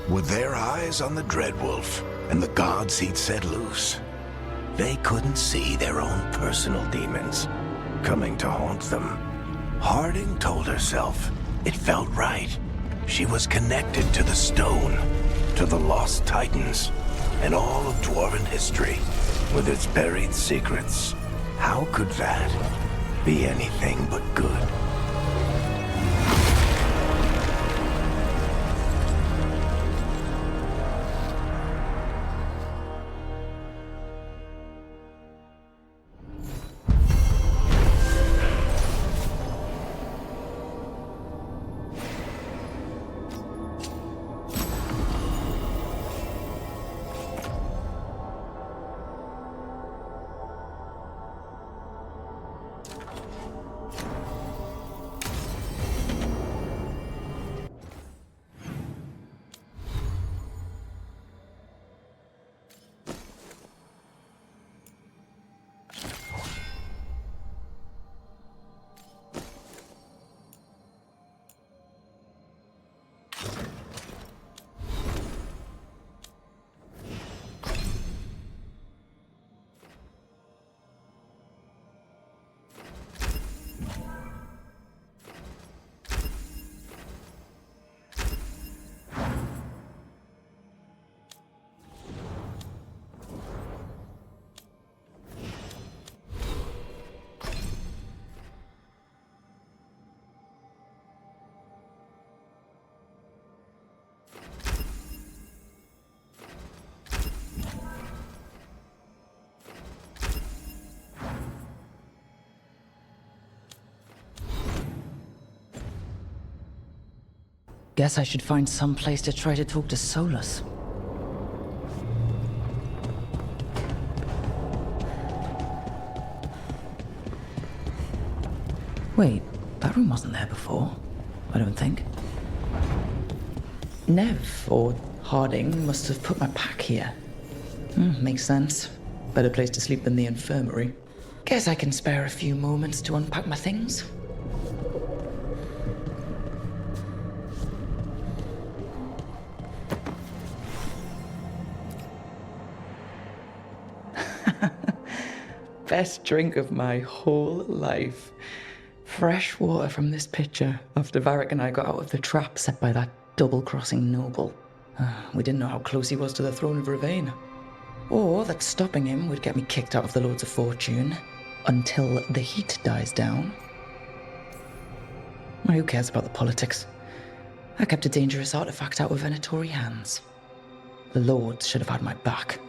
With their eyes on the Dreadwolf and the gods he'd set loose, they couldn't see their own personal demons coming to haunt them. Harding told herself it felt right. She was connected to the stone, to the lost titans, and all of dwarven history, with its buried secrets. How could that be anything but good? Guess I should find some place to try to talk to Solus. Wait, that room wasn't there before, I don't think. Nev, or Harding, must have put my pack here. Makes sense. Better place to sleep than the infirmary. Guess I can spare a few moments to unpack my things. Best drink of my whole life. Fresh water from this pitcher after Varric and I got out of the trap set by that double-crossing noble. We didn't know how close he was to the throne of Ravain. Or that stopping him would get me kicked out of the Lords of Fortune until the heat dies down. Who cares about the politics? I kept a dangerous artifact out of Venatori hands. The Lords should have had my back.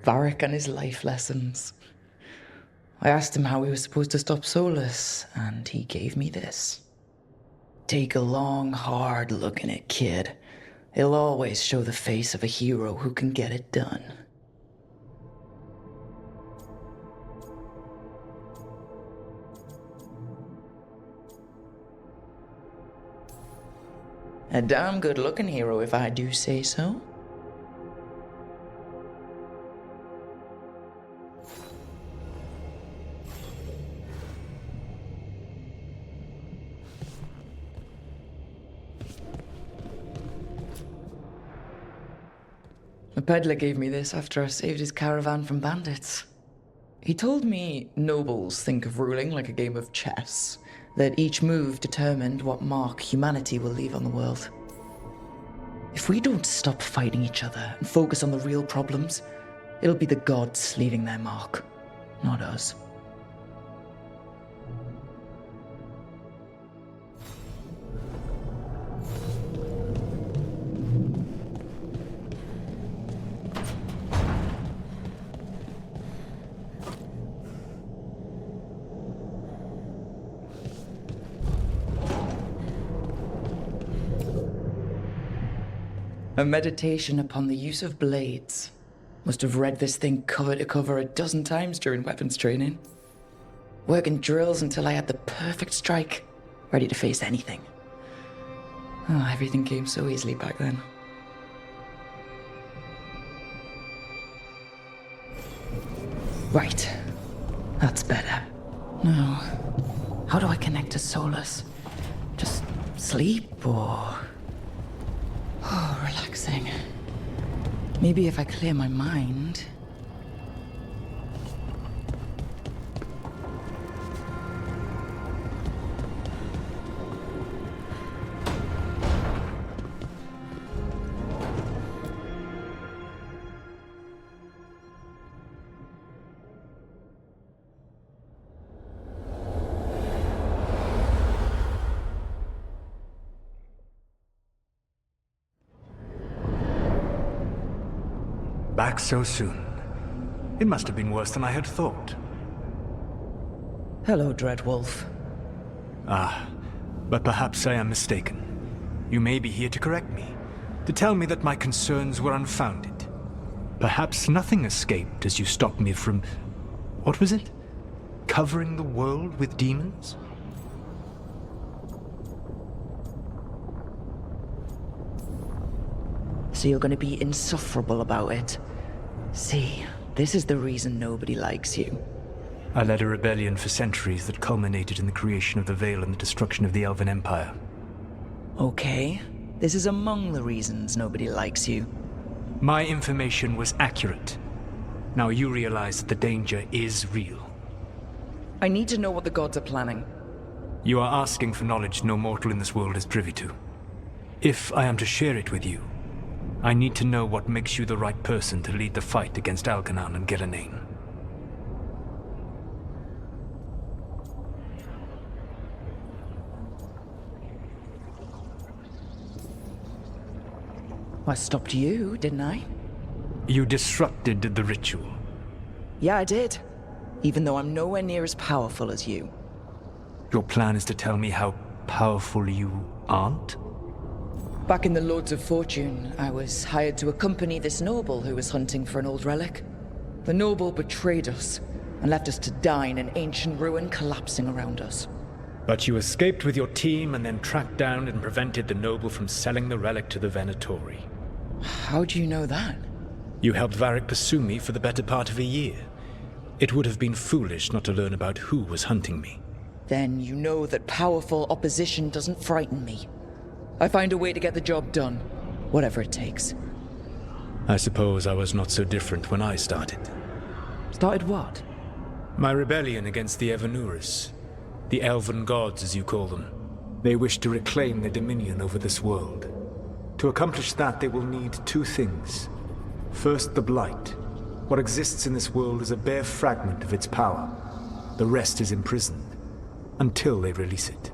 Varric and his life lessons. I asked him how we were supposed to stop Solus, and he gave me this. Take a long, hard look in it, kid. It'll always show the face of a hero who can get it done. A damn good-looking hero, if I do say so. The peddler gave me this after I saved his caravan from bandits. He told me nobles think of ruling like a game of chess, that each move determined what mark humanity will leave on the world. If we don't stop fighting each other and focus on the real problems, it'll be the gods leaving their mark, not us. A meditation upon the use of blades. Must have read this thing cover to cover a dozen times during weapons training. Working drills until I had the perfect strike, ready to face anything. Oh, everything came so easily back then. Right. That's better. Now, how do I connect to Solus? Just sleep or... Oh, relaxing. Maybe if I clear my mind... Back so soon. It must have been worse than I had thought. Hello, Dreadwolf. But perhaps I am mistaken. You may be here to correct me, to tell me that my concerns were unfounded. Perhaps nothing escaped as you stopped me from... what was it? Covering the world with demons? So you're gonna be insufferable about it. See, this is the reason nobody likes you. I led a rebellion for centuries that culminated in the creation of the Veil and the destruction of the Elven Empire. Okay, this is among the reasons nobody likes you. My information was accurate. Now you realize that the danger is real. I need to know what the gods are planning. You are asking for knowledge no mortal in this world is privy to. If I am to share it with you, I need to know what makes you the right person to lead the fight against Algernon and Gillenane. I stopped you, didn't I? You disrupted the ritual. Yeah, I did. Even though I'm nowhere near as powerful as you. Your plan is to tell me how powerful you aren't? Back in the Lords of Fortune, I was hired to accompany this noble who was hunting for an old relic. The noble betrayed us and left us to die in an ancient ruin collapsing around us. But you escaped with your team and then tracked down and prevented the noble from selling the relic to the Venatori. How do you know that? You helped Varric pursue me for the better part of a year. It would have been foolish not to learn about who was hunting me. Then you know that powerful opposition doesn't frighten me. I find a way to get the job done, whatever it takes. I suppose I was not so different when I started. Started what? My rebellion against the Evanuris. The Elven Gods, as you call them. They wish to reclaim their dominion over this world. To accomplish that, they will need two things. First, the Blight. What exists in this world is a bare fragment of its power. The rest is imprisoned, until they release it.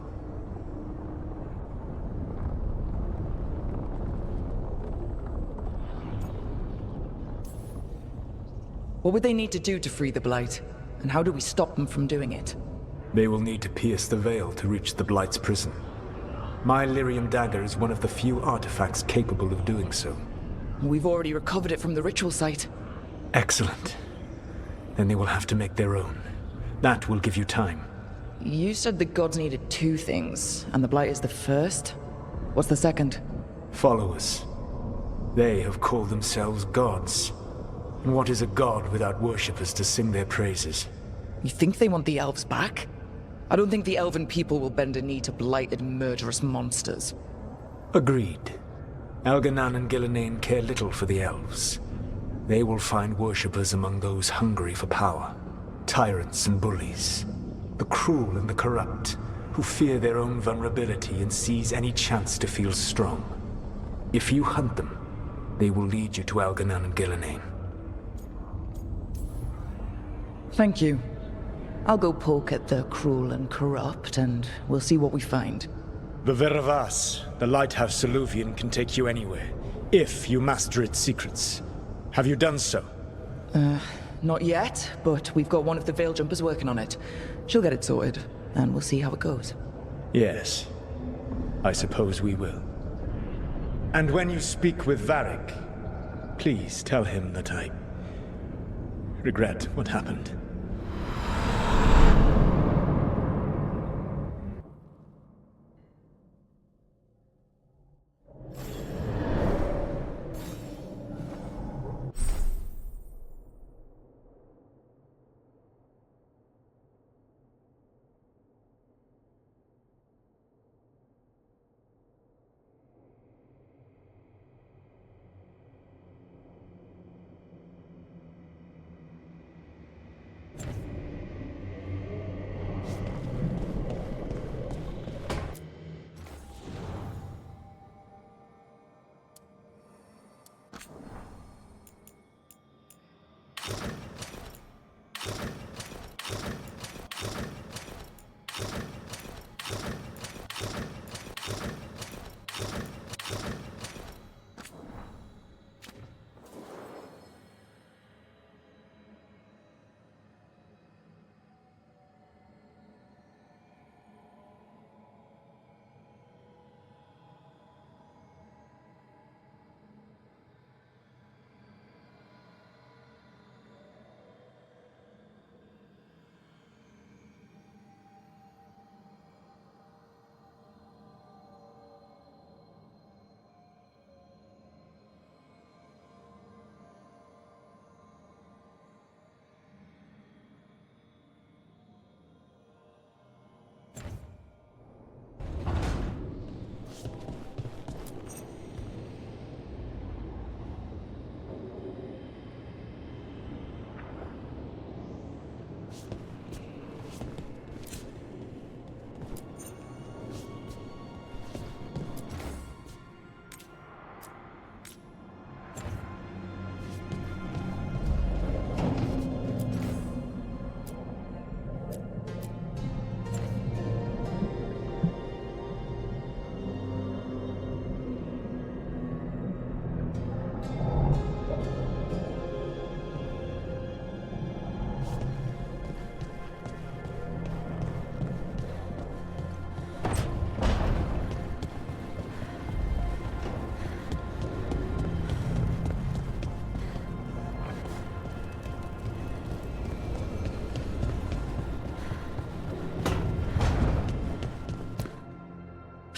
What would they need to do to free the Blight? And how do we stop them from doing it? They will need to pierce the veil to reach the Blight's prison. My Lyrium dagger is one of the few artifacts capable of doing so. We've already recovered it from the ritual site. Excellent. Then they will have to make their own. That will give you time. You said the gods needed two things, and the Blight is the first? What's the second? Followers. They have called themselves gods. And what is a god without worshippers to sing their praises? You think they want the elves back? I don't think the elven people will bend a knee to blighted, murderous monsters. Agreed. Algernon and Gillenane care little for the elves. They will find worshippers among those hungry for power. Tyrants and bullies. The cruel and the corrupt, who fear their own vulnerability and seize any chance to feel strong. If you hunt them, they will lead you to Algernon and Gillenane. Thank you. I'll go poke at the cruel and corrupt, and we'll see what we find. The Veravas, the lighthouse Eluvian, can take you anywhere, if you master its secrets. Have you done so? Not yet, but we've got one of the Veil Jumpers working on it. She'll get it sorted, and we'll see how it goes. Yes. I suppose we will. And when you speak with Varric, please tell him that I regret what happened.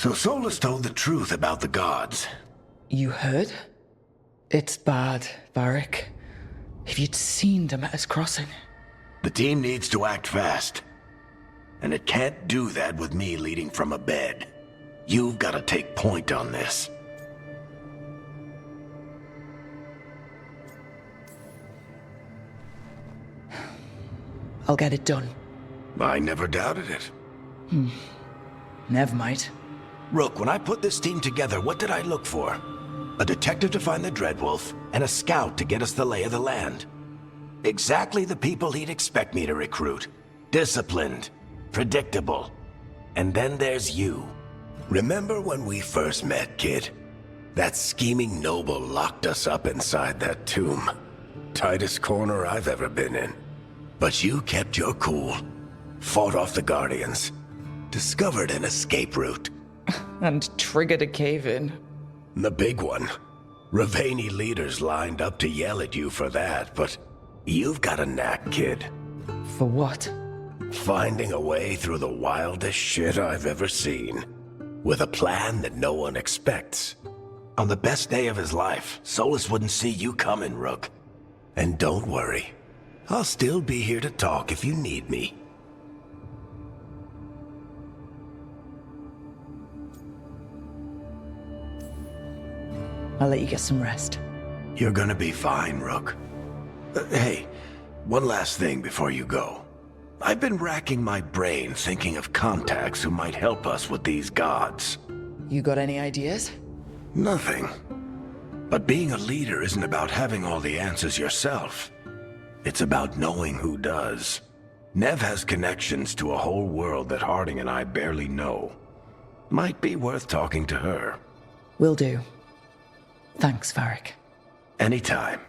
So Solus told the truth about the gods. You heard? It's bad, Varric. If you'd seen Demeter's crossing. The team needs to act fast. And it can't do that with me leading from a bed. You've got to take point on this. I'll get it done. I never doubted it. Never mind. Rook, when I put this team together, what did I look for? A detective to find the Dreadwolf, and a scout to get us the lay of the land. Exactly the people he'd expect me to recruit. Disciplined, predictable. And then there's you. Remember when we first met, kid? That scheming noble locked us up inside that tomb. Tightest corner I've ever been in. But you kept your cool. Fought off the Guardians. Discovered an escape route. And triggered a cave-in. The big one. Ravani leaders lined up to yell at you for that, but you've got a knack, kid. For what? Finding a way through the wildest shit I've ever seen. With a plan that no one expects. On the best day of his life, Solus wouldn't see you coming, Rook. And don't worry. I'll still be here to talk if you need me. I'll let you get some rest. You're gonna be fine, Rook. Hey, one last thing before you go. I've been racking my brain thinking of contacts who might help us with these gods. You got any ideas? Nothing. But being a leader isn't about having all the answers yourself. It's about knowing who does. Nev has connections to a whole world that Harding and I barely know. Might be worth talking to her. Will do. Thanks, Varric. Anytime.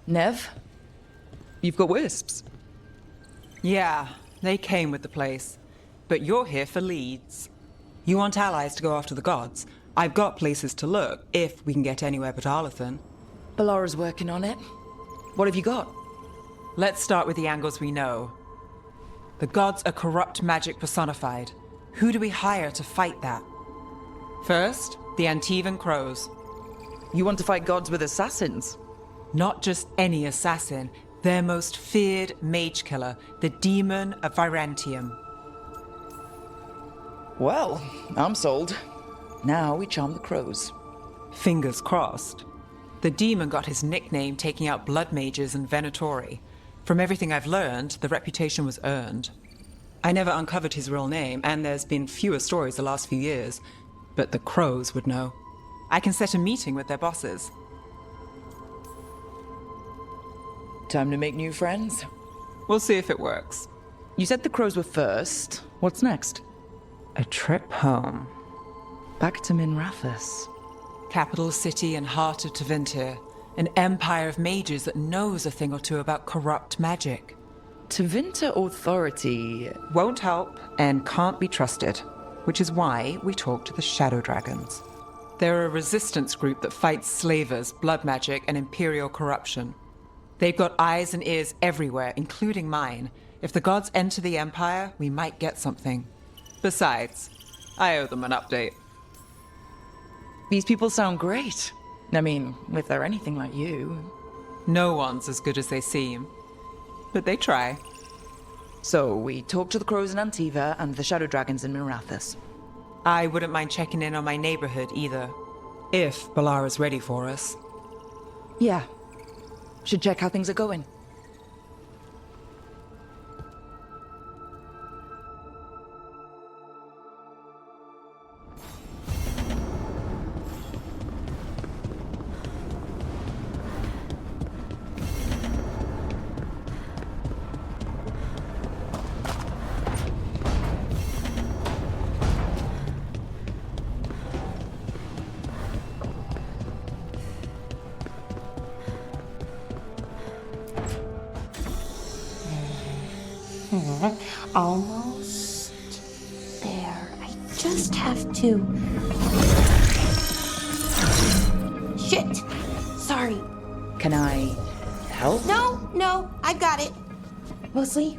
Nev, you've got wisps. Yeah, they came with the place. But you're here for leads. You want allies to go after the gods? I've got places to look, if we can get anywhere but Arlathan. Balara's working on it. What have you got? Let's start with the angles we know. The gods are corrupt magic personified. Who do we hire to fight that? First, the Antivan Crows. You want to fight gods with assassins? Not just any assassin, their most feared mage killer, the Demon of Virantium. Well, I'm sold. Now we charm the crows. Fingers crossed. The demon got his nickname taking out blood mages and venatori. From everything I've learned, the reputation was earned. I never uncovered his real name, and there's been fewer stories the last few years, but the crows would know. I can set a meeting with their bosses. Time to make new friends. We'll see if it works. You said the crows were first. What's next? A trip home. Back to Minrathous. Capital city and heart of Tevinter. An empire of mages that knows a thing or two about corrupt magic. Tevinter authority Won't help and can't be trusted, which is why we talk to the Shadow Dragons. They're a resistance group that fights slavers, blood magic, and imperial corruption. They've got eyes and ears everywhere, including mine. If the gods enter the Empire, we might get something. Besides, I owe them an update. These people sound great. I mean, if they're anything like you. No one's as good as they seem. But they try. So, we talk to the crows in Antiva and the shadow dragons in Minrathous. I wouldn't mind checking in on my neighborhood either. If Balara's ready for us. Yeah. Should check how things are going. Almost there. I just have to... Shit! Sorry. Can I help? No, I've got it. Mostly,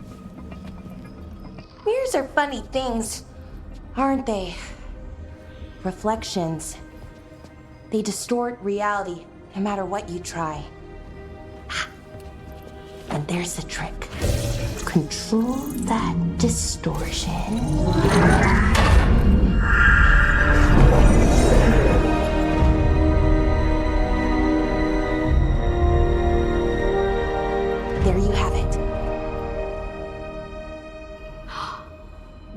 mirrors are funny things, aren't they? Reflections. They distort reality, no matter what you try. And there's the trick. Control that distortion. There you have it.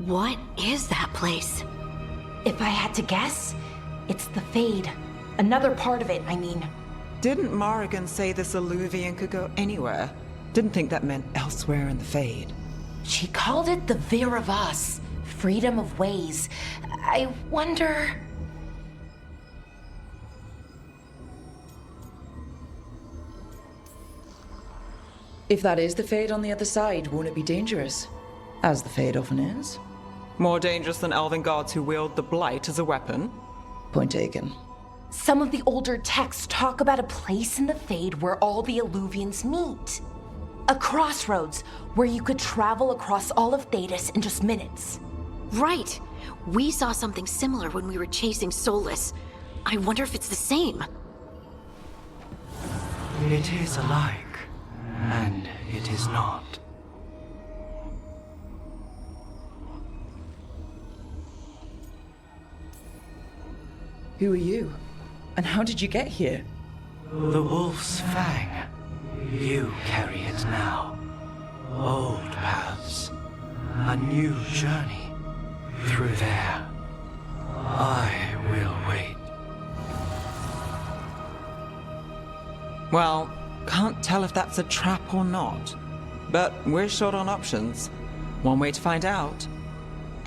What is that place? If I had to guess, it's the Fade. Another part of it, I mean. Didn't Morrigan say this Elluvian could go anywhere? Didn't think that meant elsewhere in the Fade. She called it the Vir of Us, freedom of ways. I wonder... If that is the Fade on the other side, won't it be dangerous? As the Fade often is. More dangerous than elven gods who wield the Blight as a weapon? Point taken. Some of the older texts talk about a place in the Fade where all the Elluvians meet. A crossroads where you could travel across all of Thedas in just minutes. Right. We saw something similar when we were chasing Solus. I wonder if it's the same. It is alike, and it is not. Who are you? And how did you get here? The Wolf's Fang. You carry it now. Old paths. A new journey. Through there. I will wait. Well, can't tell if that's a trap or not. But we're short on options. One way to find out.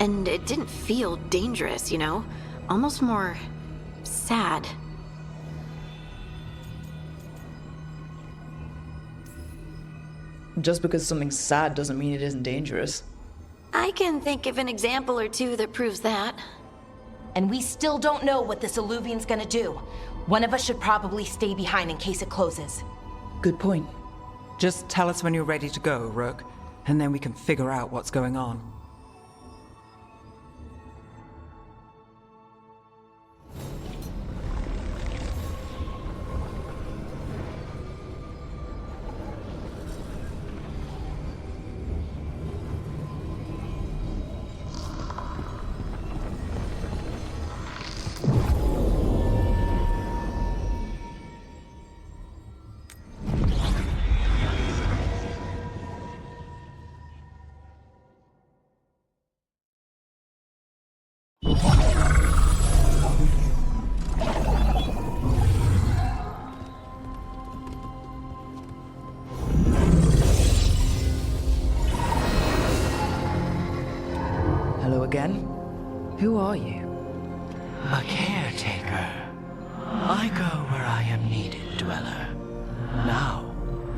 And it didn't feel dangerous, you know? Almost more... sad. Just because something's sad doesn't mean it isn't dangerous. I can think of an example or two that proves that. And we still don't know what this Eluvian's gonna do. One of us should probably stay behind in case it closes. Good point. Just tell us when you're ready to go, Rook, and then we can figure out what's going on. Hello again. Who are you? A caretaker. I go where I am needed, Dweller. Now,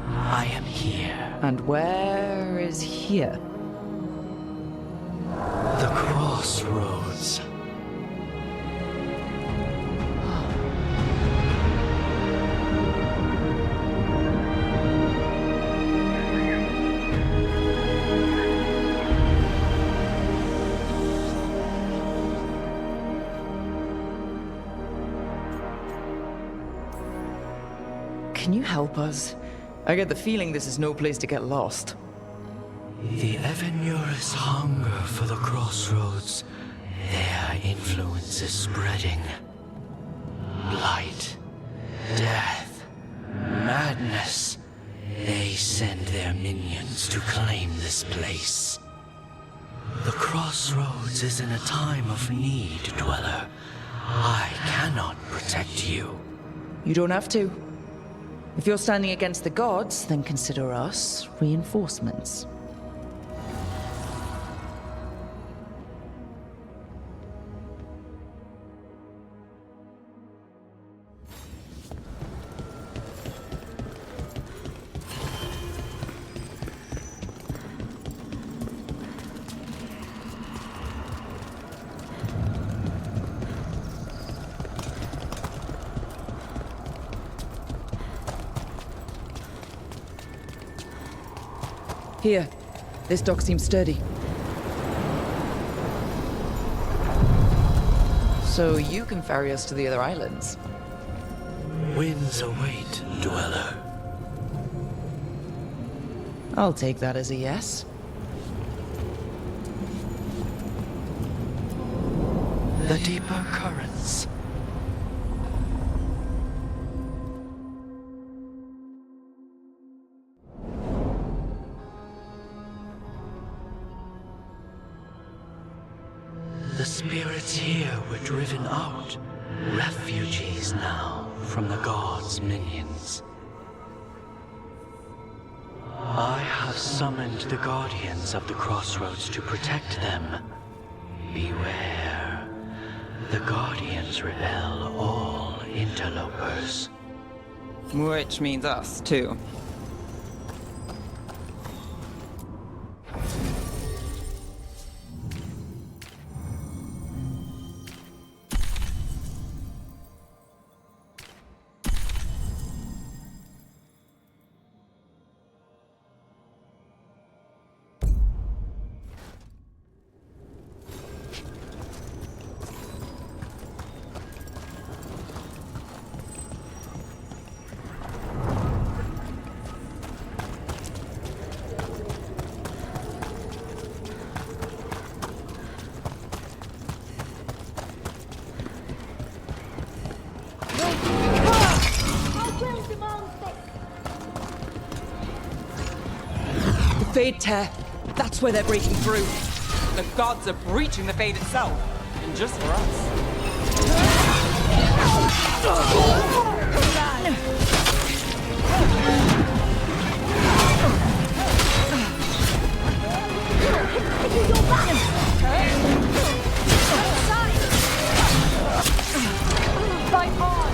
I am here. And where is here? The crossroads. Can you help us? I get the feeling this is no place to get lost. The Evanurus hunger for the crossroads. Their influence is spreading. Blight, death, madness. They send their minions to claim this place. The crossroads is in a time of need, Dweller. I cannot protect you. You don't have to. If you're standing against the gods, then consider us reinforcements. Here. This dock seems sturdy. So you can ferry us to the other islands? Winds await, Dweller. I'll take that as a yes. The deeper currents. The spirits here were driven out, refugees now from the gods' minions. I have summoned the guardians of the crossroads to protect them. Beware. The guardians repel all interlopers. Which means us, too. Fade tear. That's where they're breaking through. The gods are breaching the Fade itself, and just for us. Fight on!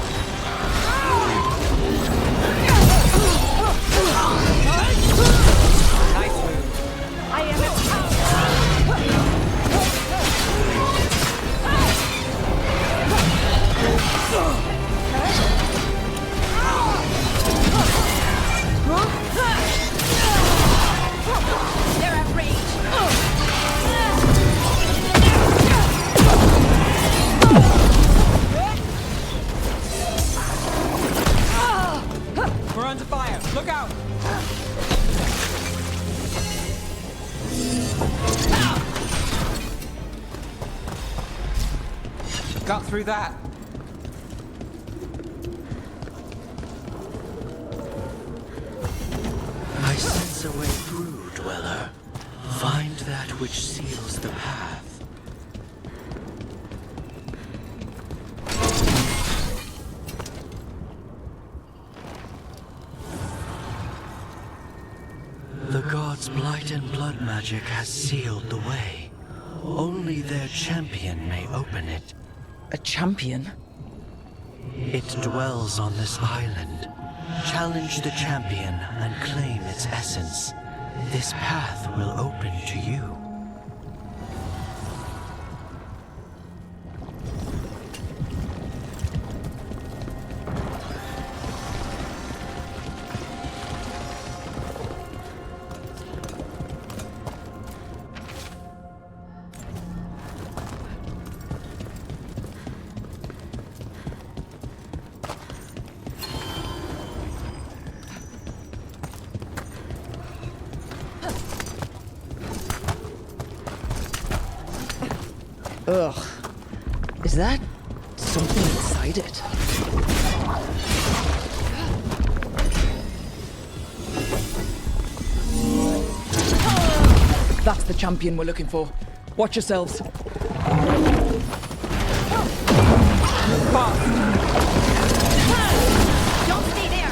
got through that. I sense a way through, Dweller. Find that which seals the path. The gods' blight and blood magic has sealed the way. Only their champion may open it. A champion? It dwells on this island. Challenge the champion and claim its essence. This path will open to you. Ugh. Is that something inside it? That's the champion we're looking for. Watch yourselves. Don't stay there!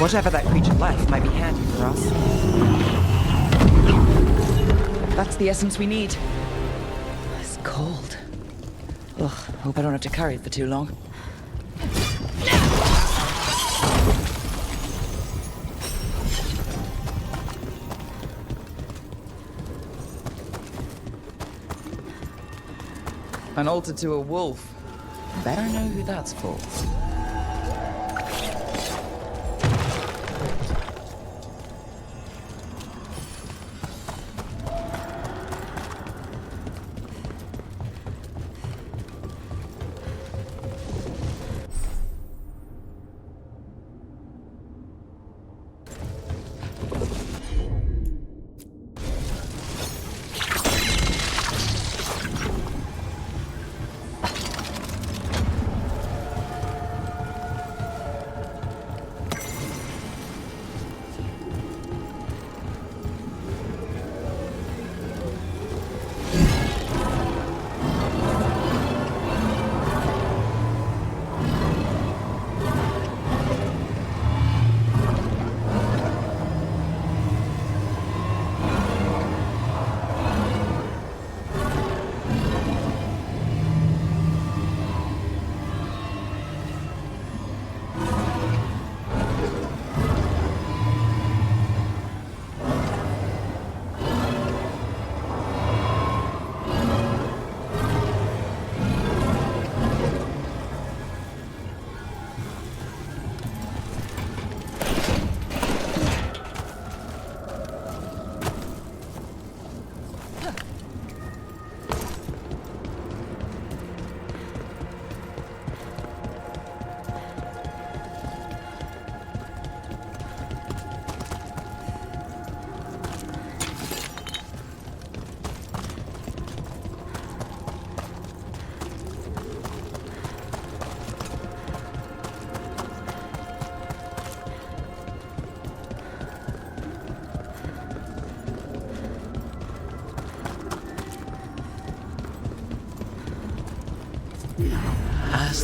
Whatever that creature left might be handy for us. That's the essence we need. It's cold. Ugh, hope I don't have to carry it for too long. An altar to a wolf. Better know who that's for.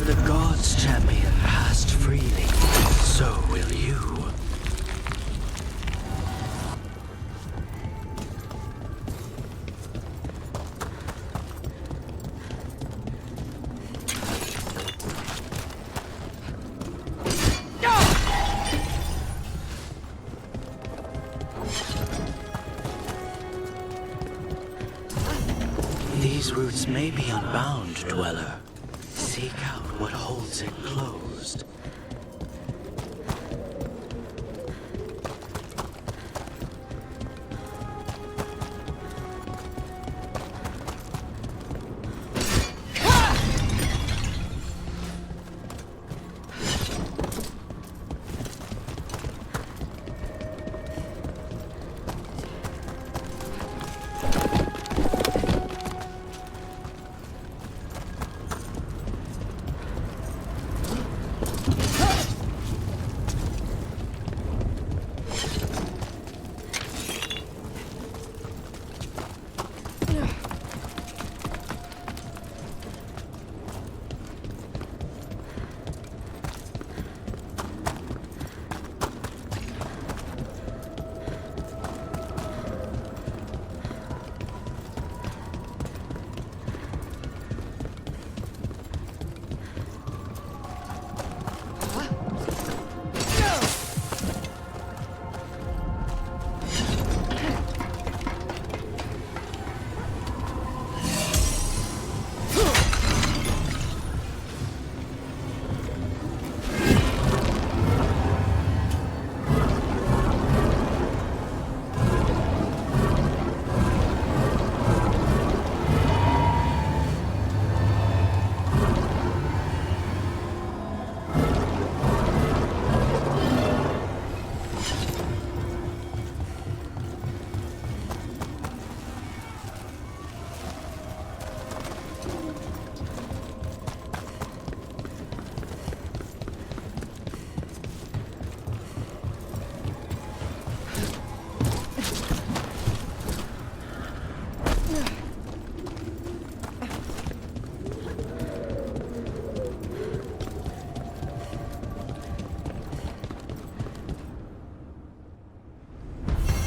As the gods' champion passed freely, so will you. These roots may be unbound, Dweller. Seek out what holds it closed.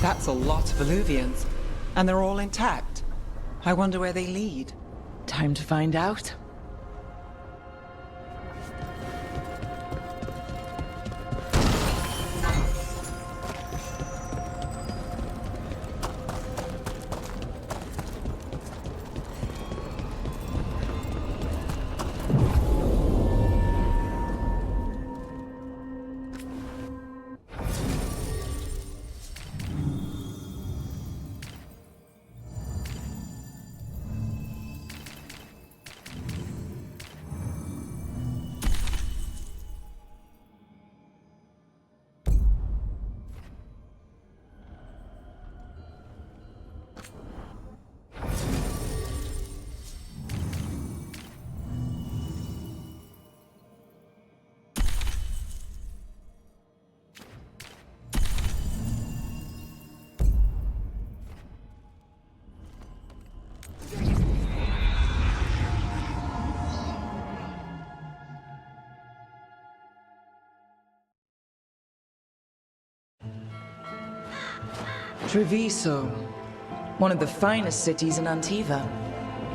That's a lot of Illuvians, and they're all intact. I wonder where they lead. Time to find out. Trevizzo, one of the finest cities in Antiva,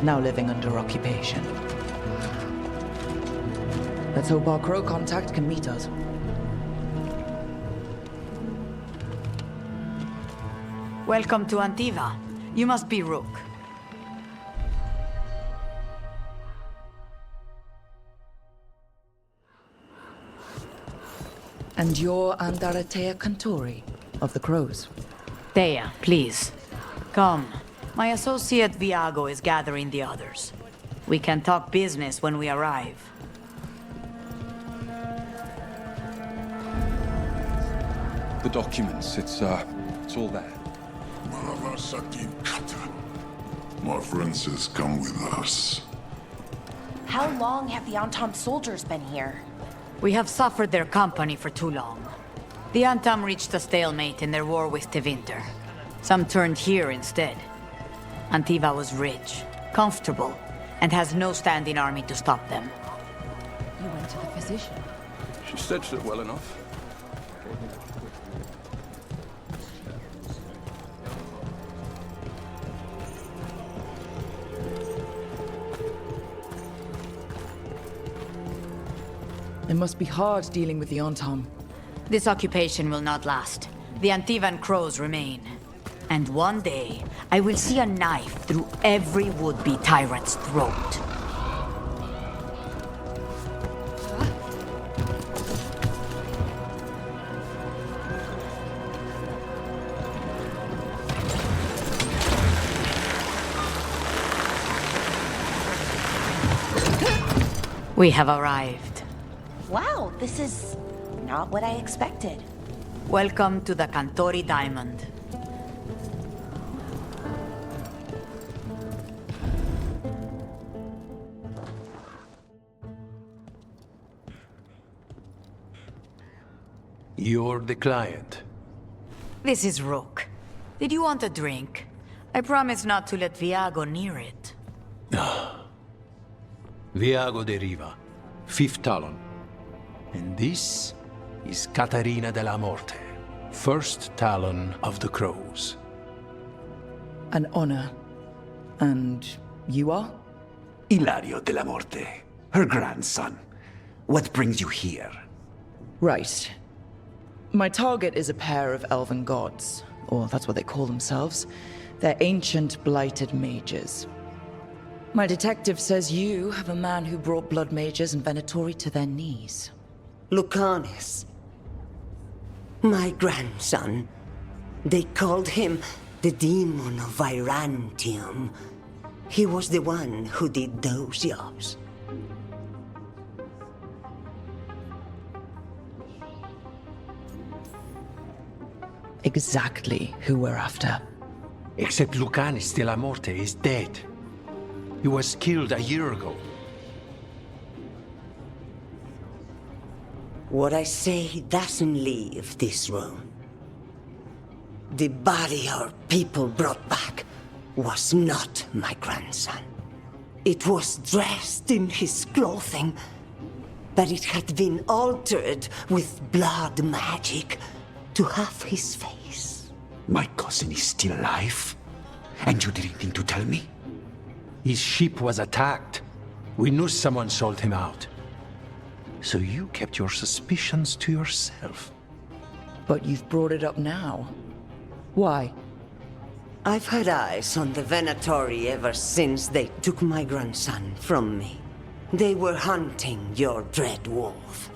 now living under occupation. Let's hope our crow contact can meet us. Welcome to Antiva. You must be Rook. And you're Andaratea Cantori of the Crows. Thea, please. Come. My associate Viago is gathering the others. We can talk business when we arrive. The documents, it's all there. My friend says come with us. How long have the Antam soldiers been here? We have suffered their company for too long. The Antam reached a stalemate in their war with Tevinter. Some turned here instead. Antiva was rich, comfortable, and has no standing army to stop them. to the physician? She stitched it well enough. It must be hard dealing with the Entom. This occupation will not last. The Antivan crows remain. And one day, I will see a knife through every would-be tyrant's throat. We have arrived. Wow, this is not what I expected. Welcome to the Cantori Diamond. You're the client. This is Rook. Did you want a drink? I promise not to let Viago near it. Viago de Riva, 5th Talon. And this is Caterina della Morte, 1st Talon of the Crows. An honor. And you are? Ilario della Morte, her grandson. What brings you here? Right. My target is a pair of elven gods, or that's what they call themselves. They're ancient, blighted mages. My detective says you have a man who brought blood mages and Venatori to their knees. Lukanisa. My grandson. They called him the demon of Virantium. He was the one who did those jobs. Exactly who we're after. Except Lukanisa della Morte is dead. He was killed a year ago. What I say doesn't leave this room. The body our people brought back was not my grandson. It was dressed in his clothing, but it had been altered with blood magic to have his face. My cousin is still alive? And you didn't think to tell me? His ship was attacked. We knew someone sold him out. So you kept your suspicions to yourself. But you've brought it up now. Why? I've had eyes on the Venatori ever since they took my grandson from me. They were hunting your dread wolf.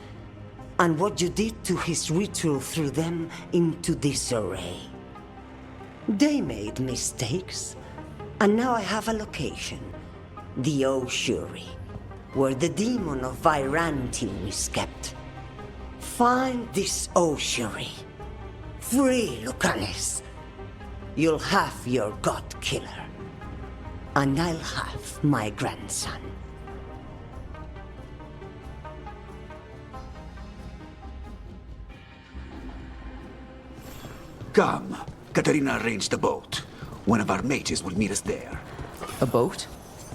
And what you did to his ritual threw them into disarray. They made mistakes. And now I have a location. The Ossuary, where the demon of Virantium is kept. Find this Ossuary. Free Lucanis. You'll have your god killer. And I'll have my grandson. Come. Caterina arranged a boat. One of our mages will meet us there. A boat?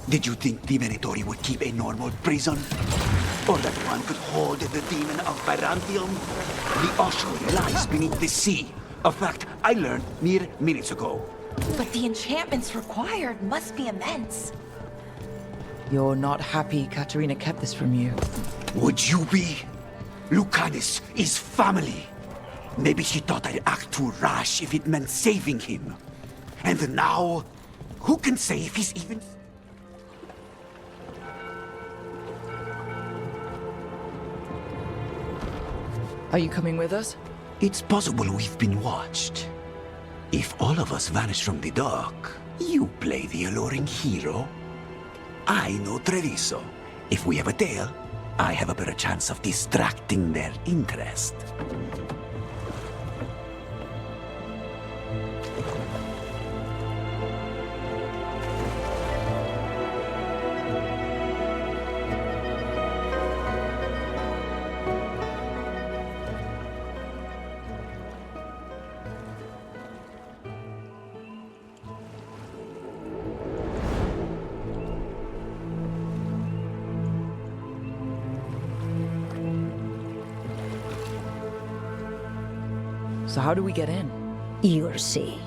Did you think the Venatori would keep a normal prison? Or that one could hold the demon of Virantium? The Ossuary lies beneath the sea. A fact I learned mere minutes ago. But the enchantments required must be immense. You're not happy Katerina kept this from you. Would you be? Lucanis is family. Maybe she thought I'd act too rash if it meant saving him. And now, who can say if he's even... Are you coming with us? It's possible we've been watched. If all of us vanish from the dock, you play the alluring hero. I know Treviso. If we have a tail, I have a better chance of distracting their interest. So how do we get in? You'll see.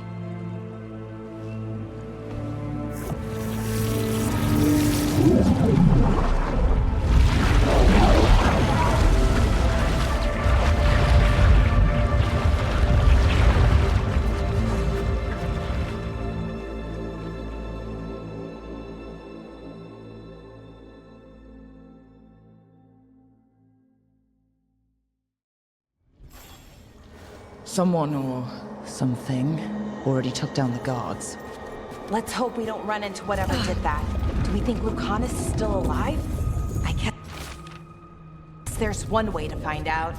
Someone or something already took down the guards. Let's hope we don't run into whatever did that. Do we think Lukanisa's is still alive? I guess there's one way to find out.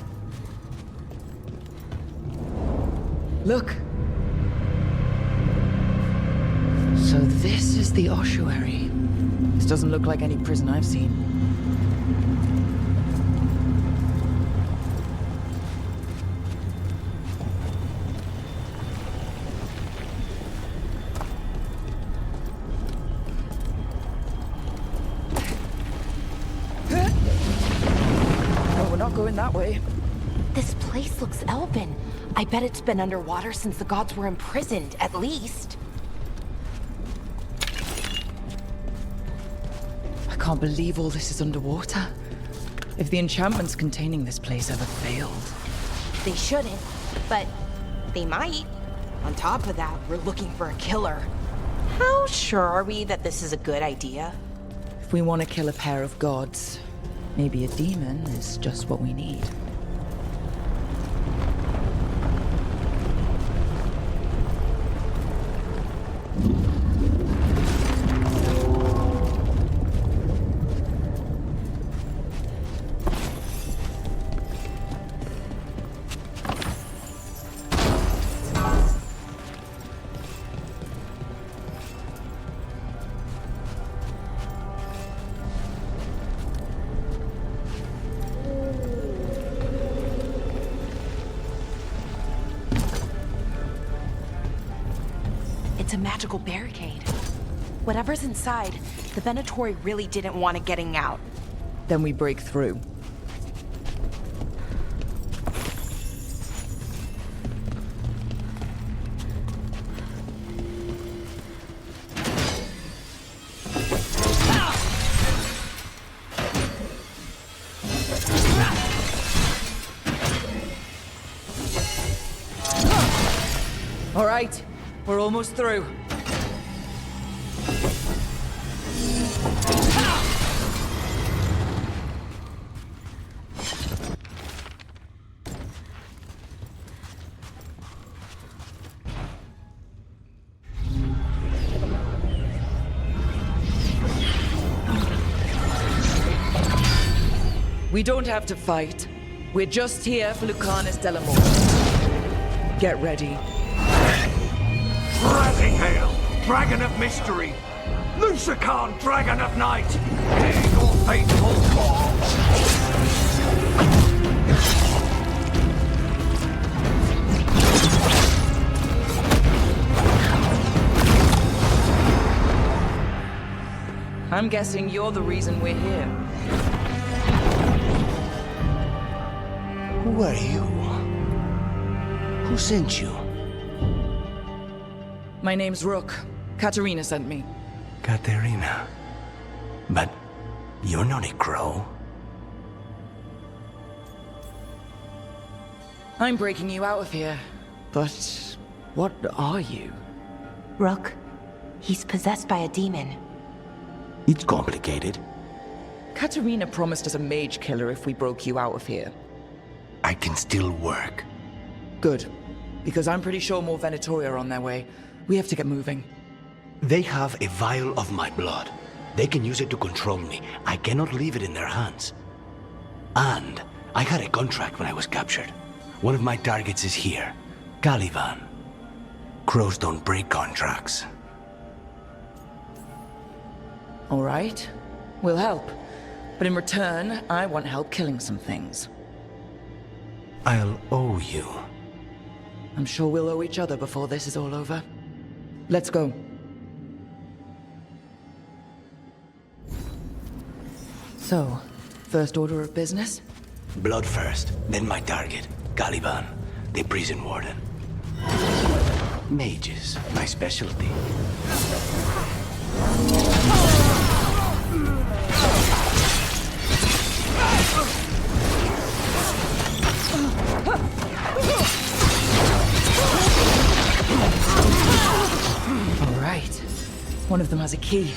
Look! So this is the ossuary. This doesn't look like any prison I've seen. Going that way. This place looks elven. I bet it's been underwater since the gods were imprisoned, at least. I can't believe all this is underwater. If the enchantments containing this place ever failed. They shouldn't, but they might. On top of that, we're looking for a killer. How sure are we that this is a good idea? If we want to kill a pair of gods, maybe a demon is just what we need. It's a magical barricade. Whatever's inside, the Venatori really didn't want it getting out. Then we break through. All right, we're almost through. We don't have to fight. We're just here for Lukanisa's Morte. Get ready. Rising Hail, Dragon of Mystery! Lucican, Dragon of Night! Hear your faithful calls! I'm guessing you're the reason we're here. Who are you? Who sent you? My name's Rook. Katerina sent me. Katerina. But you're not a crow. I'm breaking you out of here. But what are you? Rook, he's possessed by a demon. It's complicated. Katerina promised us a mage killer if we broke you out of here. I can still work. Good. Because I'm pretty sure more Venatori are on their way. We have to get moving. They have a vial of my blood. They can use it to control me. I cannot leave it in their hands. And I had a contract when I was captured. One of my targets is here. Caliban. Crows don't break contracts. All right. We'll help. But in return, I want help killing some things. I'll owe you. I'm sure we'll owe each other before this is all over. Let's go. So, first order of business? Blood first, then my target, Caliban. The prison warden. Mages, my specialty. All right. One of them has a key.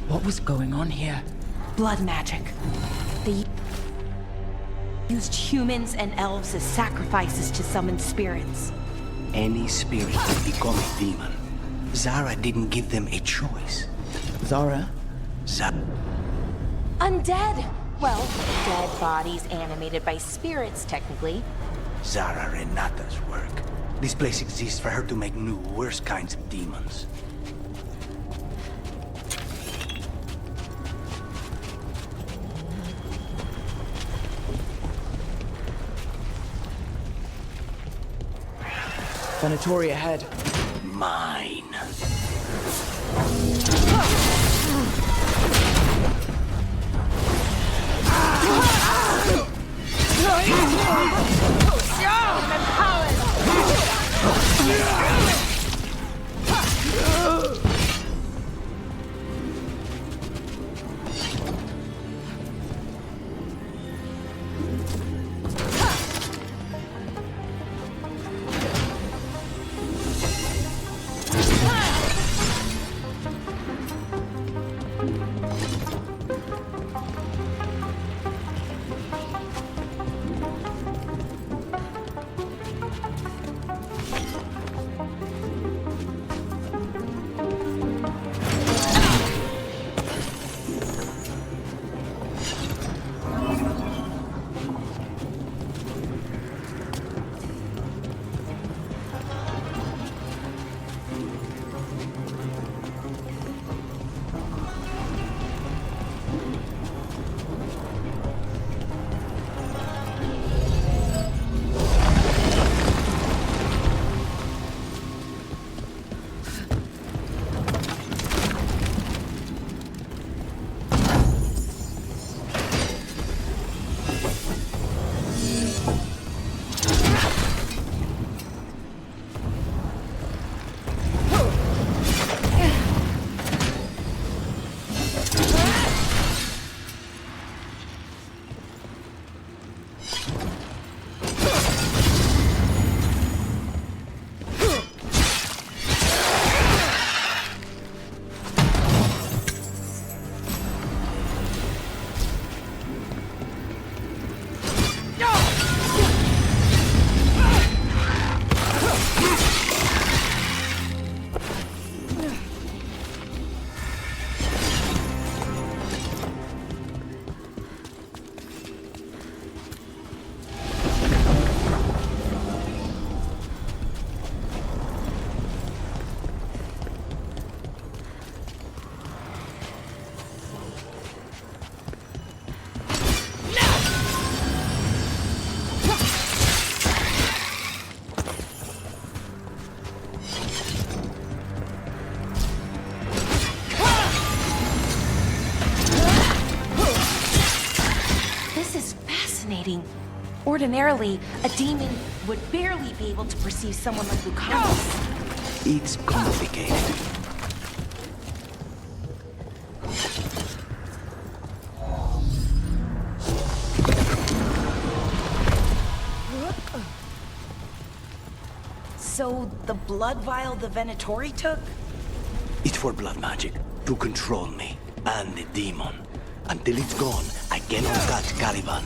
What was going on here? Blood magic. They used humans and elves as sacrifices to summon spirits. Any spirit can become a demon. Zara didn't give them a choice. Zara? Undead! Well, dead bodies animated by spirits, technically. Zara Renata's work. This place exists for her to make new, worse kinds of demons. Venatori ahead. Mine. Ordinarily, a demon would barely be able to perceive someone like Lukanisa. It's complicated. So, the blood vial the Venatori took? It's for blood magic, to control me, and the demon. Until it's gone, I cannot touch Caliban.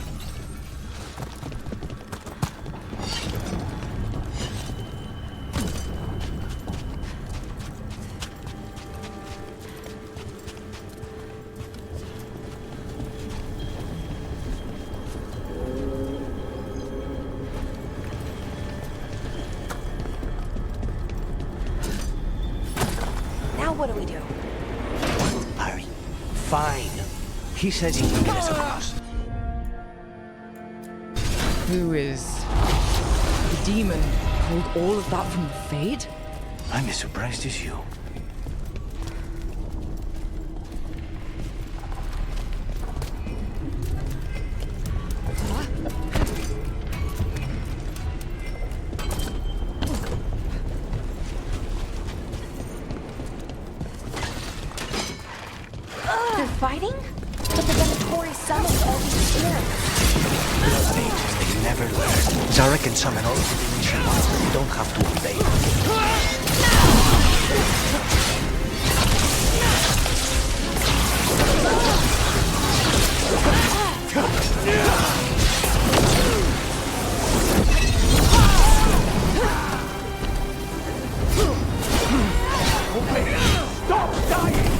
What do we do? Harry, fine. He says he can get us across. Who is the demon pulled all of that from the Fade? I'm as surprised as you. They're fighting? But the Venatori summoned all these spirits. Blood mages, they never learn. Zara can summon all the demons she wants. You don't have to obey Stop dying!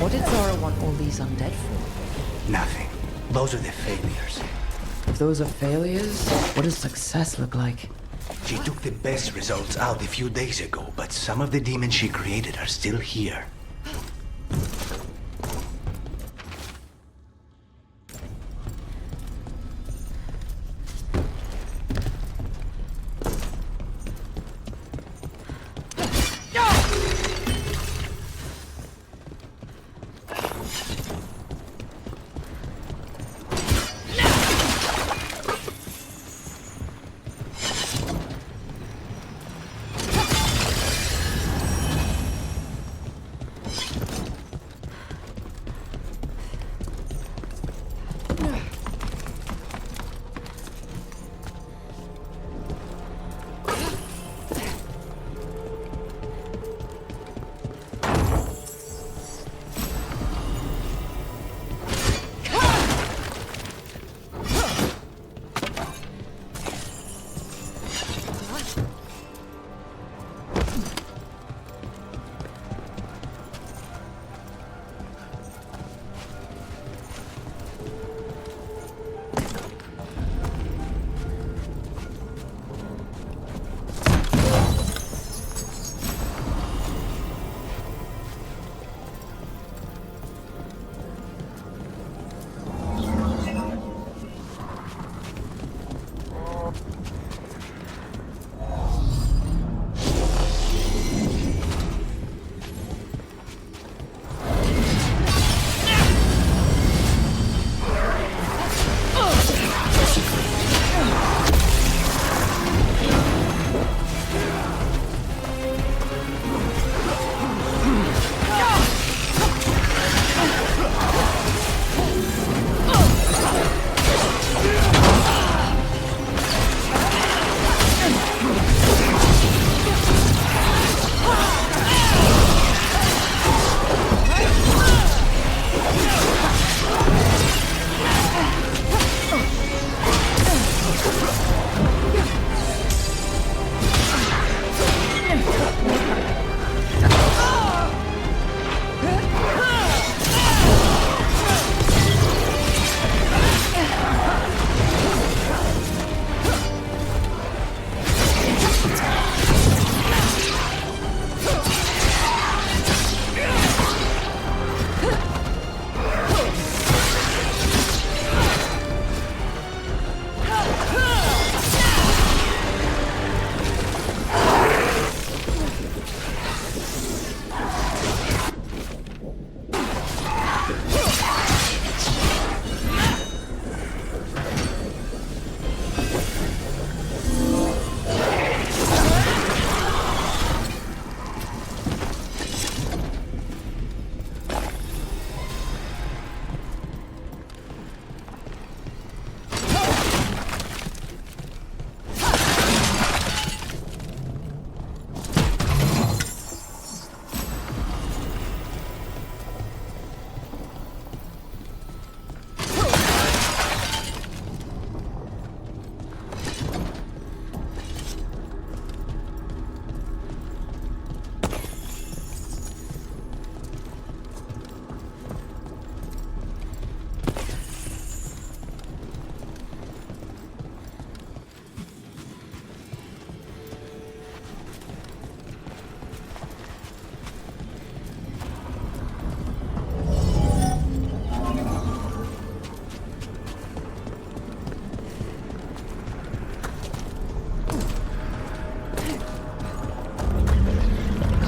What did Zara want all these undead for? Nothing. Those are the failures. If those are failures, what does success look like? She took the best results out a few days ago, but some of the demons she created are still here.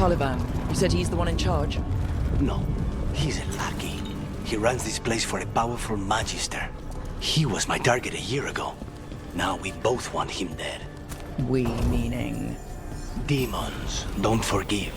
Caliban. You said he's the one in charge? No, he's a lackey. He runs this place for a powerful magister. He was my target a year ago. Now we both want him dead. We meaning? Demons don't forgive.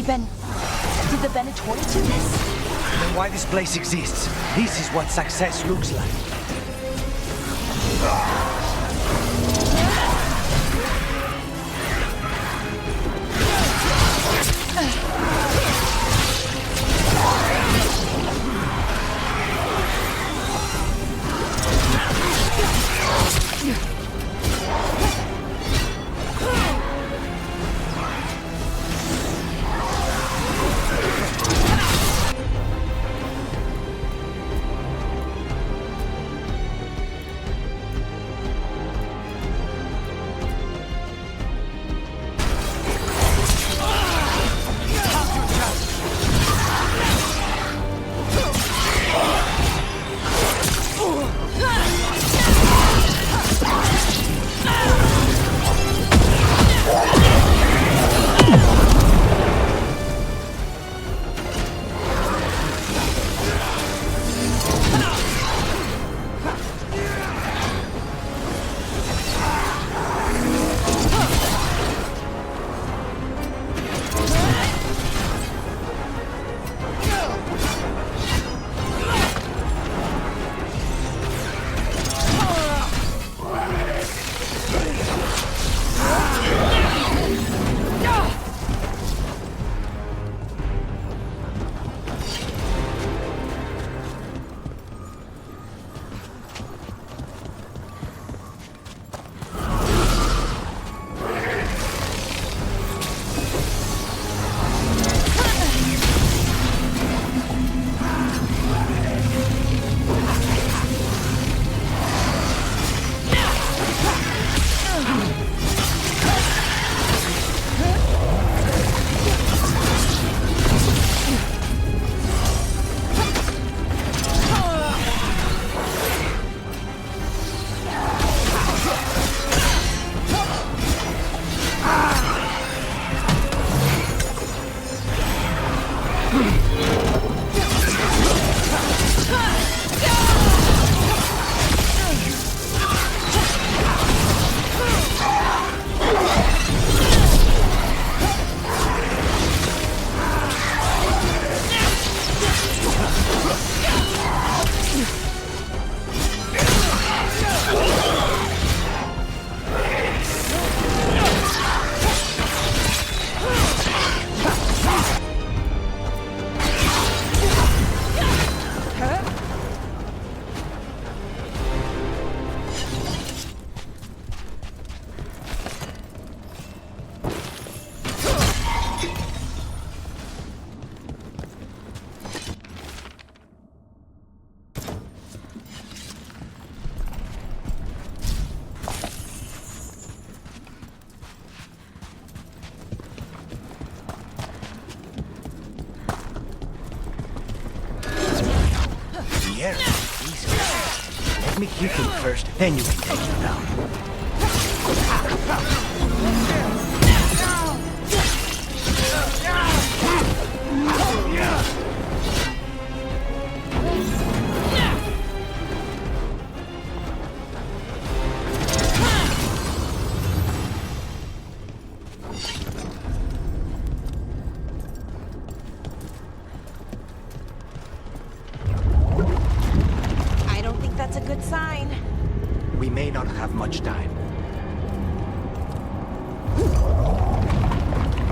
Did the Venatori do this? Then why this place exists? This is what success looks like. Let me hit them first, then you can take them down. I don't think that's a good sign. We may not have much time.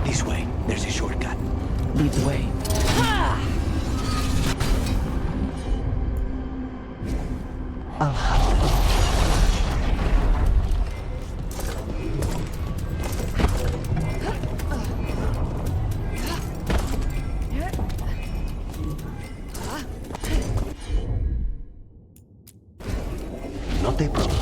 This way, there's a shortcut. Lead the way. I'll have it. Not a problem.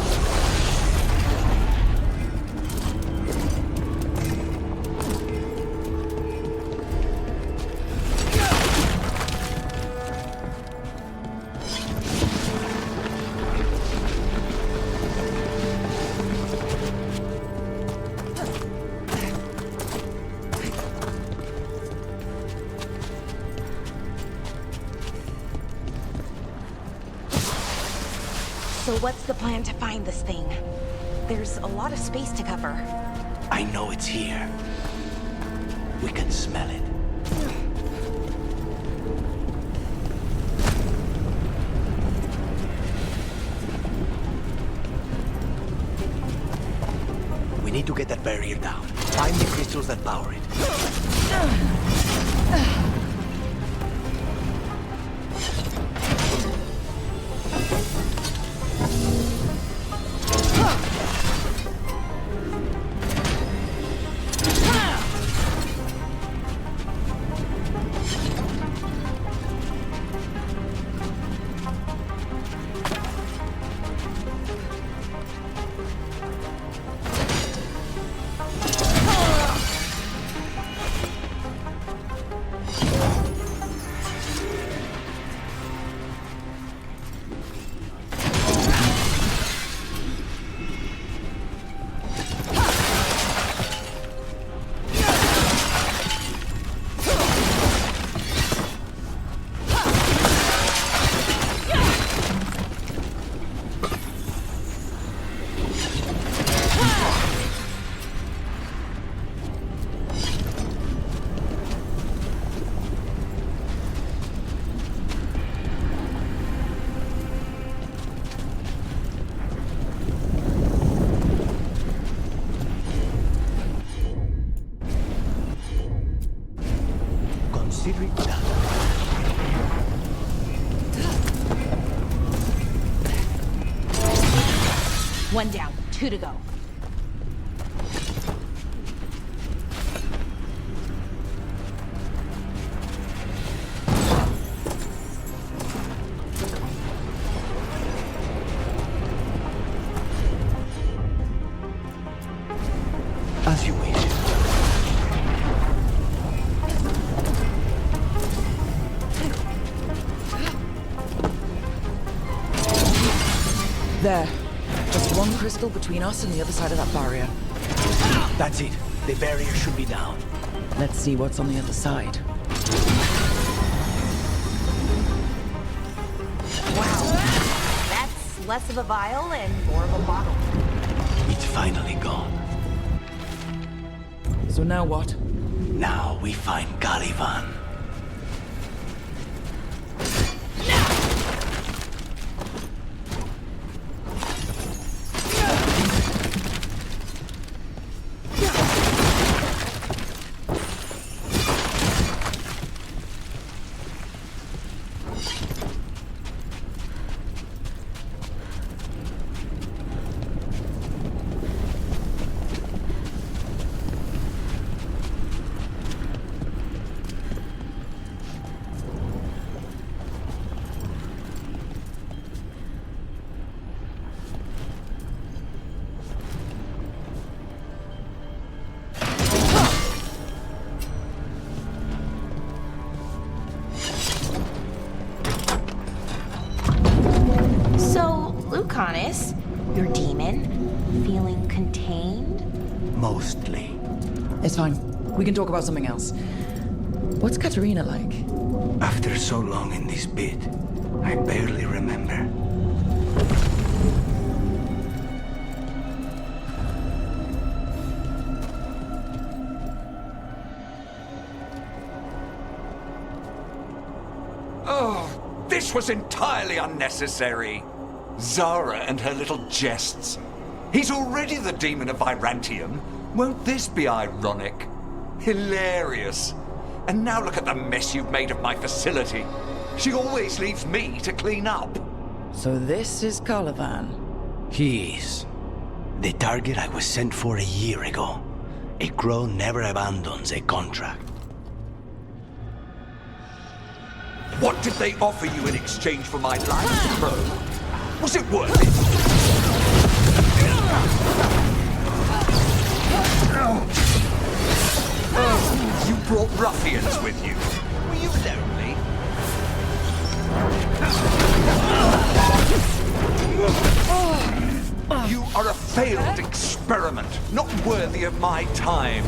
So what's the plan to find this thing? There's a lot of space to cover. I know it's here. We can smell it. We need to get that barrier down. Find the crystals that power it. Consider it done. One down, 2 to go. As you wish. There. Just one crystal between us and the other side of that barrier. That's it. The barrier should be down. Let's see what's on the other side. Wow. That's less of a vial and more of a bottle. It's finally gone. So now what? Now we find Caliban. fine. We can talk about something else. What's Katerina like? After so long in this pit, I barely remember. Oh, this was entirely unnecessary. Zara and her little jests. He's already the demon of Virantium. Won't this be ironic? Hilarious. And now look at the mess you've made of my facility. She always leaves me to clean up. So this is Caliban. He is. The target I was sent for a year ago. A crow never abandons a contract. What did they offer you in exchange for my life, Crow? Was it worth it? Oh, you brought ruffians with you. Were you lonely? You are a failed experiment, not worthy of my time.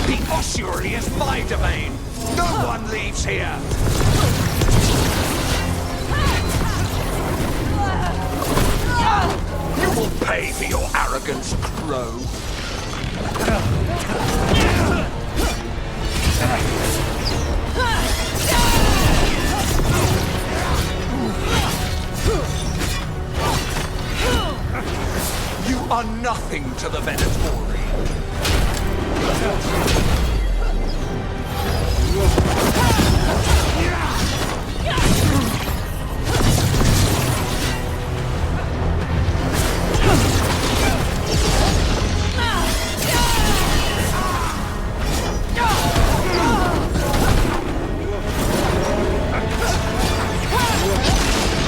The ossuary is my domain. No one leaves here. You will pay for your arrogance, Crow. You are nothing to the Venatori.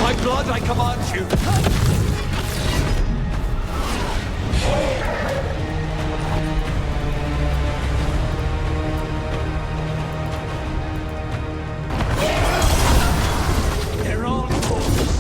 By blood, I command you. They're all fools.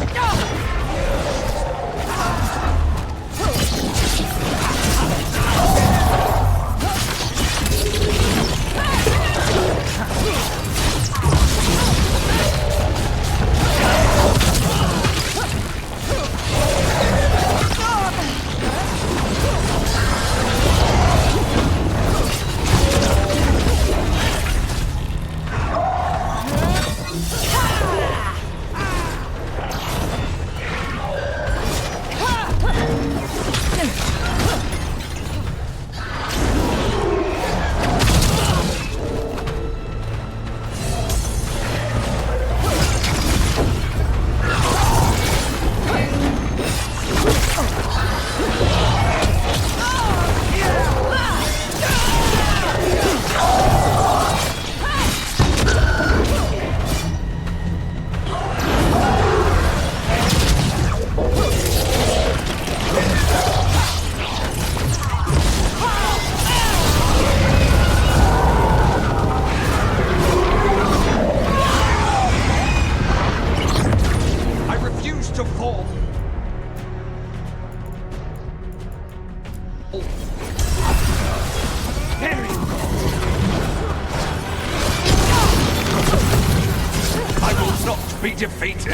Be defeated.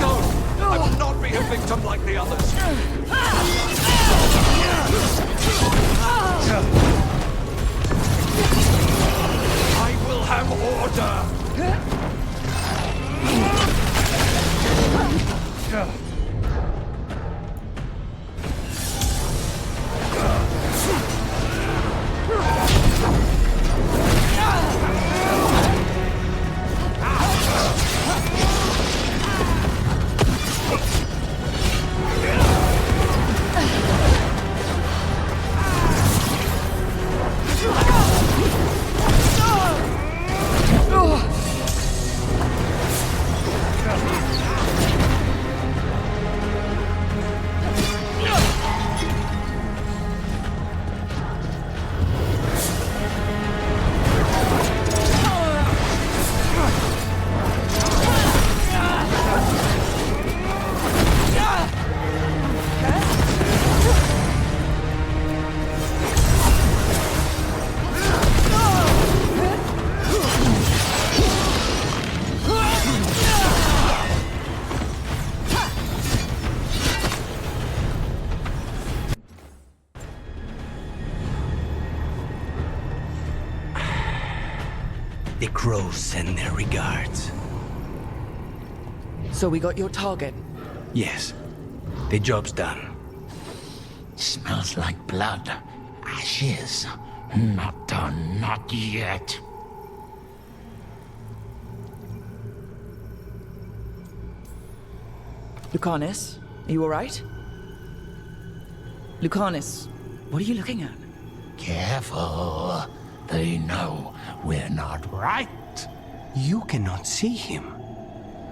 No, I will not be a victim like the others. I will have order. crows send their regards. So we got your target? Yes. The job's done. Smells like blood. Ashes. Not done, not yet. Lucanis, are you alright? Lucanis, what are you looking at? Careful. They know we're not right. You cannot see him.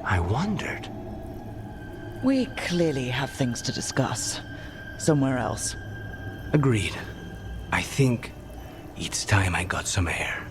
I wondered. We clearly have things to discuss. Somewhere else. Agreed. I think it's time I got some air.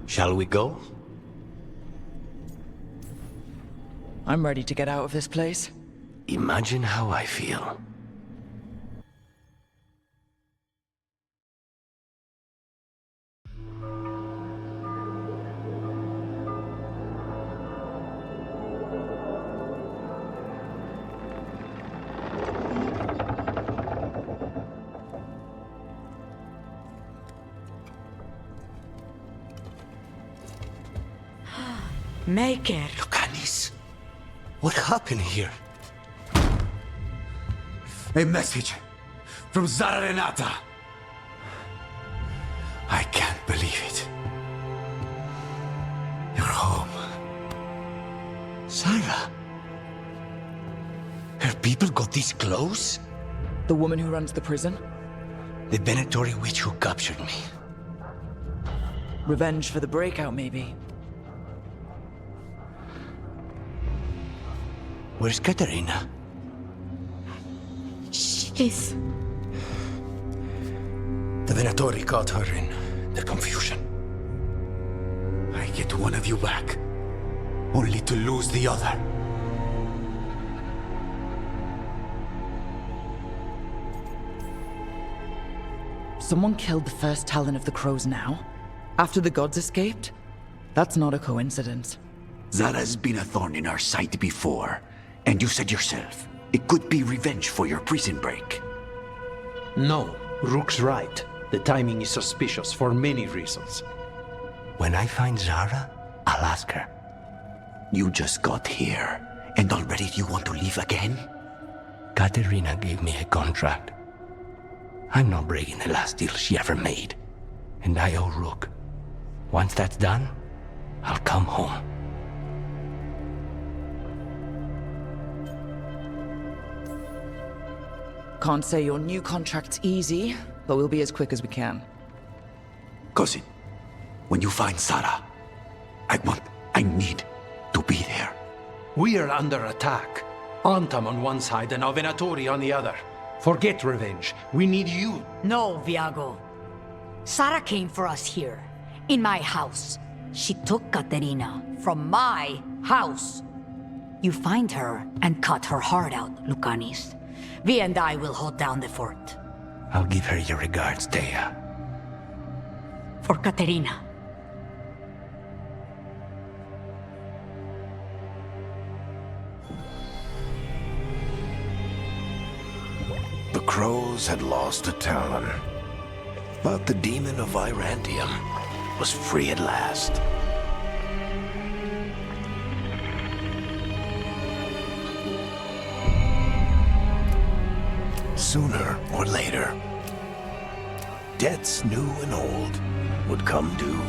Shall we go? I'm ready to get out of this place. Imagine how I feel. Maker. Lukani's. What happened here? A message from Zara Renata. I can't believe it. You're home. Sarah? Her people got this close? The woman who runs the prison? The Venatori witch who captured me. Revenge for the breakout, maybe. Where's Katerina? She's... The Venatori caught her in their confusion. I get one of you back, only to lose the other. Someone killed the first Talon of the Crows now? After the gods escaped? That's not a coincidence. Zara's been a thorn in our side before. And you said yourself, it could be revenge for your prison break. No, Rook's right. The timing is suspicious for many reasons. When I find Zara, I'll ask her. You just got here, and already you want to leave again? Katerina gave me a contract. I'm not breaking the last deal she ever made. And I owe Rook. Once that's done, I'll come home. Can't say your new contract's easy, but we'll be as quick as we can. Cousin, when you find Sarah, I need to be there. We are under attack. Antam on one side and Venatori on the other. Forget revenge. We need you. No, Viago. Sarah came for us here, in my house. She took Caterina from my house. You find her and cut her heart out, Lucanis. Vi and I will hold down the fort. I'll give her your regards, Dea. For Caterina. The crows had lost a talon, but the demon of Virantium was free at last. Sooner or later, debts new and old would come due.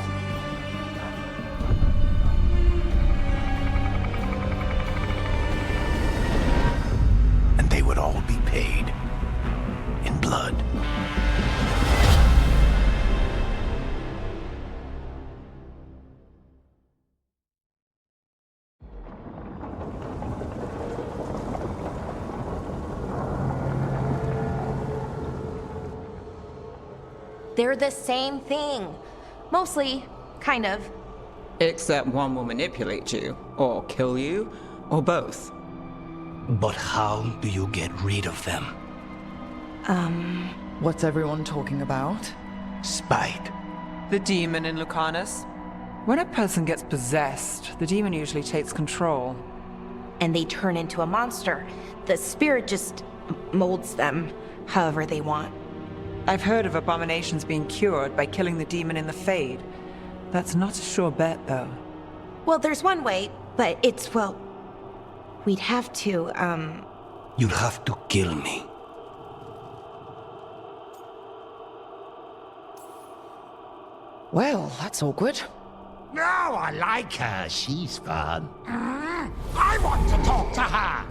And they would all be paid in blood. They're the same thing. Mostly, kind of. Except one will manipulate you, or kill you, or both. But how do you get rid of them? What's everyone talking about? Spite. The demon in Lucanis. When a person gets possessed, the demon usually takes control. And they turn into a monster. The spirit just molds them however they want. I've heard of abominations being cured by killing the demon in the Fade. That's not a sure bet, though. Well, there's one way, but it's, well... We'd have to, You'll have to kill me. Well, that's awkward. No, I like her. She's fun. I want to talk to her.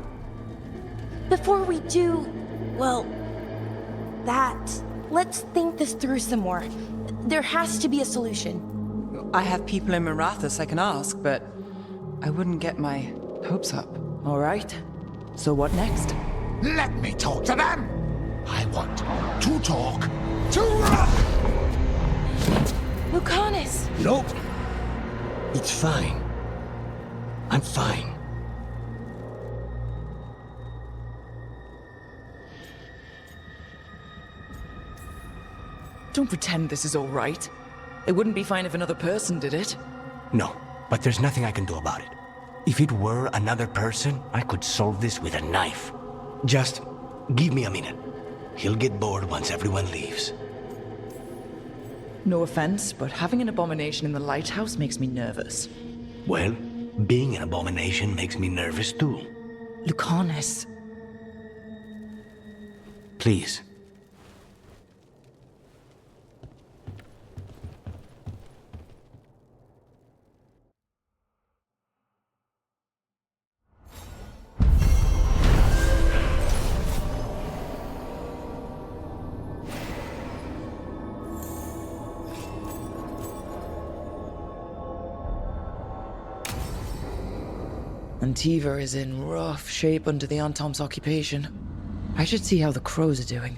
Before we do, well, that... Let's think this through some more. There has to be a solution. I have people in Marathas I can ask, but I wouldn't get my hopes up. All right. So what next? Let me talk to them. I want to talk to... Lucanis! Nope. It's fine. I'm fine. Don't pretend this is all right. It wouldn't be fine if another person did it. No, but there's nothing I can do about it. If it were another person, I could solve this with a knife. Just give me a minute. He'll get bored once everyone leaves. No offense, but having an abomination in the lighthouse makes me nervous. Well, being an abomination makes me nervous too. Lucanis. Please. Antiva is in rough shape under the Antom's occupation. I should see how the crows are doing.